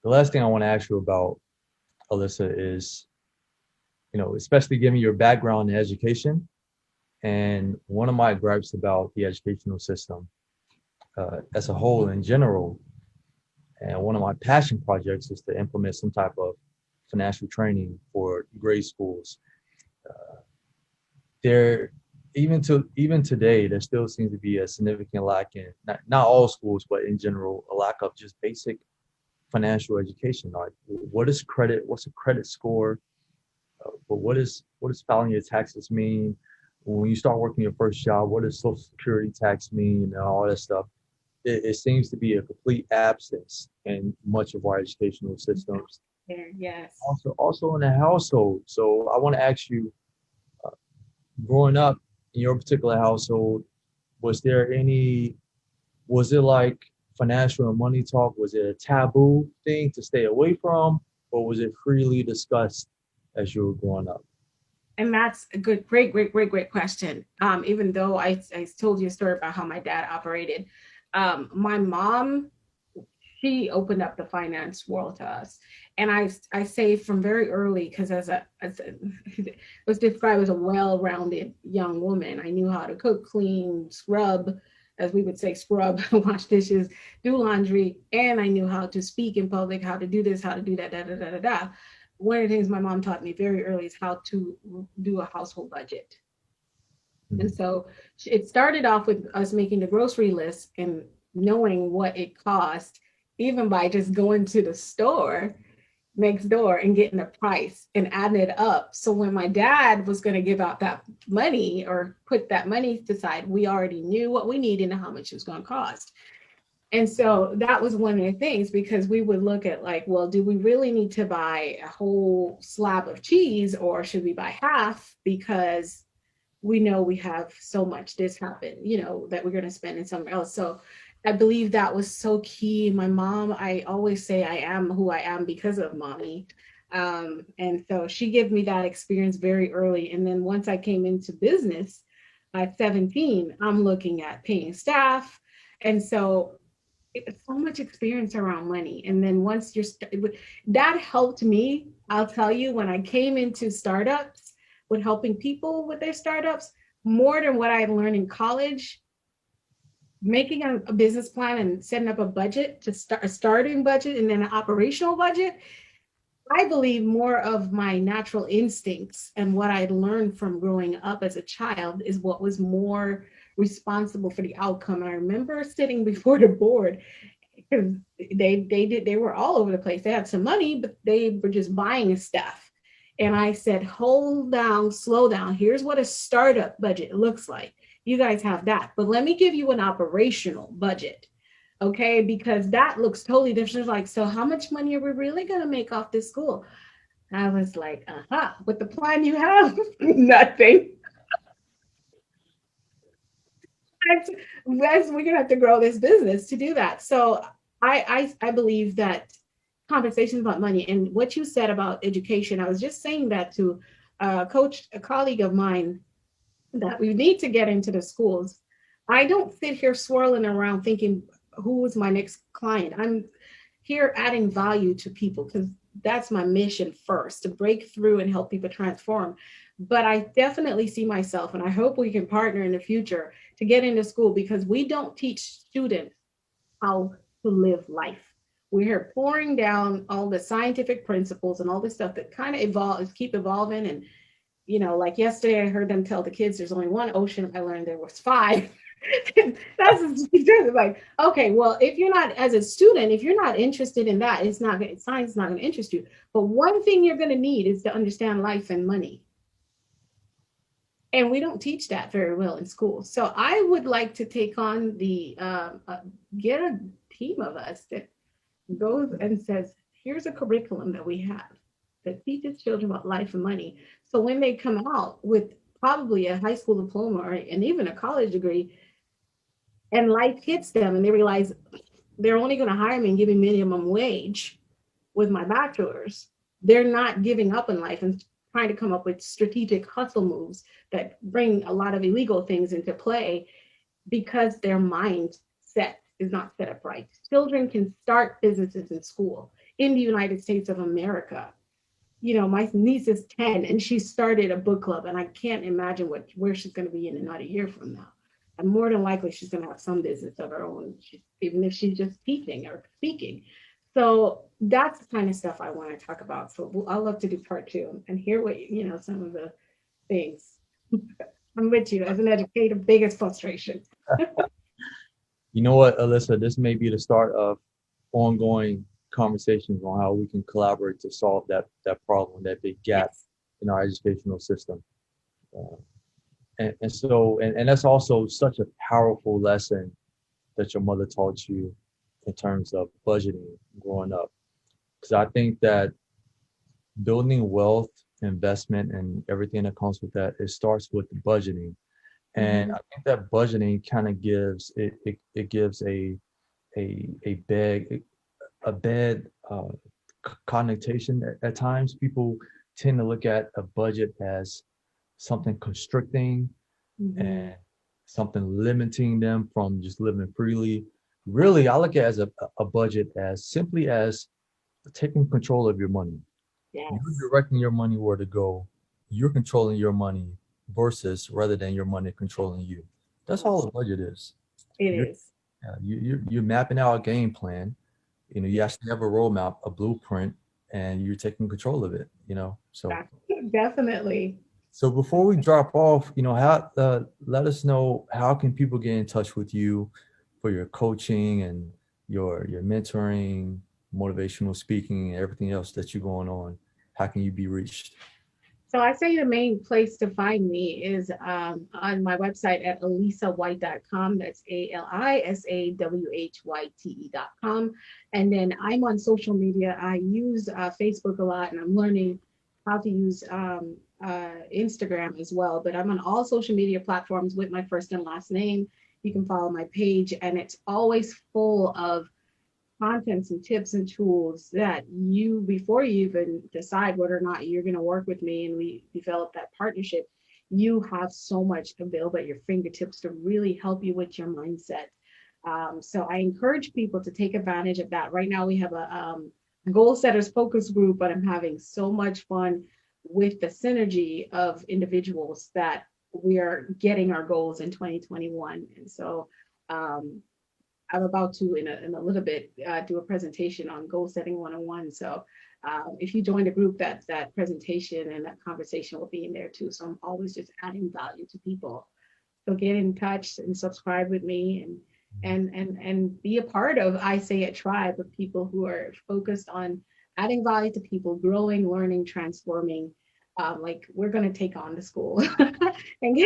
the last thing I want to ask you about, Alyssa, is, especially given your background in education, and one of my gripes about the educational system as a whole in general, and one of my passion projects is to implement some type of financial training for grade schools. There, even today, there still seems to be a significant lack in not all schools, but in general, a lack of just basic financial education. Like, what is credit? What's a credit score? But what does filing your taxes mean? When you start working your first job, what does Social Security tax mean and all that stuff? It seems to be a complete absence in much of our educational systems. There, yes. Also in the household. So I want to ask you, growing up in your particular household, was there any, was it like financial and money talk? Was it a taboo thing to stay away from, or was it freely discussed as you were growing up? And that's a great question. Even though I told you a story about how my dad operated, my mom, she opened up the finance world to us. And I say from very early, because as a was described as a well-rounded young woman. I knew how to cook, clean, scrub, as we would say, scrub, wash dishes, do laundry, and I knew how to speak in public, how to do this, how to do that, da da da da da. One of the things my mom taught me very early is how to do a household budget. And Mhm. so it started off with us making the grocery list and knowing what it cost, even by just going to the store next door and getting a price and adding it up. So when my dad was going to give out that money or put that money aside, we already knew what we needed and how much it was going to cost. And so that was one of the things, because we would look at like, well, do we really need to buy a whole slab of cheese, or should we buy half because we know we have so much this happen, that we're going to spend in somewhere else. So I believe that was so key. My mom, I always say I am who I am because of mommy. And so she gave me that experience very early. And then once I came into business at 17, I'm looking at paying staff. And so it's so much experience around money. And then once that helped me, I'll tell you, when I came into startups with helping people with their startups, more than what I had learned in college, making a business plan and setting up a budget, to start a starting budget and then an operational budget. I believe more of my natural instincts and what I'd learned from growing up as a child is what was more responsible for the outcome. And I remember sitting before the board, because they were all over the place. They had some money, but they were just buying stuff. And I said, hold down, slow down. Here's what a startup budget looks like. You guys have that, but let me give you an operational budget. Okay, because that looks totally different. Like, so how much money are we really going to make off this school? I was like, uh-huh, with the plan you have, nothing. We're going to have to grow this business to do that. So I believe that conversations about money and what you said about education, I was just saying that to a colleague of mine, that we need to get into the schools. I don't sit here swirling around thinking who is my next client. I'm here adding value to people, because that's my mission first, to break through and help people transform. But I definitely see myself, and I hope we can partner in the future to get into school, because we don't teach students how to live life. We're here pouring down all the scientific principles and all this stuff that kind of evolve, keep evolving. And like yesterday, I heard them tell the kids there's only one ocean. I learned there was five. That's like, okay, well, if you're not, as a student, if you're not interested in that, it's not science is not going to interest you. But one thing you're going to need is to understand life and money. And we don't teach that very well in school. So I would like to take on get a team of us that goes and says, here's a curriculum that we have that teaches children about life and money. So when they come out with probably a high school diploma and even a college degree, and life hits them and they realize they're only going to hire me and give me minimum wage with my bachelor's, they're not giving up in life and trying to come up with strategic hustle moves that bring a lot of illegal things into play, because their mindset is not set up right. Children can start businesses in school. in the United States of America. My niece is 10 and she started a book club, and I can't imagine where she's going to be in not a year from now. And more than likely, she's going to have some business of her own, even if she's just teaching or speaking. So that's the kind of stuff I want to talk about. So I'll love to do part two and hear what, some of the things. I'm with you as an educator, biggest frustration. You know what, Alyssa, this may be the start of ongoing conversations on how we can collaborate to solve that problem, that big gap Yes. in our educational system. Uh, and that's also such a powerful lesson that your mother taught you in terms of budgeting growing up. Because I think that building wealth, investment, and everything that comes with that, it starts with the budgeting. And Mm-hmm. I think that budgeting kind of gives it gives a bad connotation at times. People tend to look at a budget as something constricting Mm-hmm. and something limiting them from just living freely. Really, I look at it as a budget as simply as taking control of your money. You're Yes, directing your money where to go. You're controlling your money versus rather than your money controlling you. That's all a yes, budget is. it You're is. you're mapping out a game plan. You Yes, actually have a roadmap, a blueprint, and you're taking control of it. So definitely. so before we drop off, how let us know how can people get in touch with you for your coaching and your mentoring, motivational speaking, and everything else that you're going on. How can you be reached? So I say the main place to find me is on my website at alisawhyte.com. That's ALISAWHYTE.com. And then I'm on social media. I use Facebook a lot, and I'm learning how to use Instagram as well. But I'm on all social media platforms with my first and last name. You can follow my page, and it's always full of contents and tips and tools that you, before you even decide whether or not you're going to work with me and we develop that partnership, you have so much available at your fingertips to really help you with your mindset. So I encourage people to take advantage of that. Right now we have a goal setters focus group, but I'm having so much fun with the synergy of individuals that we are getting our goals in 2021. And so I'm about to in a little bit do a presentation on goal setting 101. So if you join the group, that presentation and that conversation will be in there too. So I'm always just adding value to people. So get in touch and subscribe with me and be a part of I Say It Tribe of people who are focused on adding value to people, growing, learning, transforming. Like we're going to take on the school and get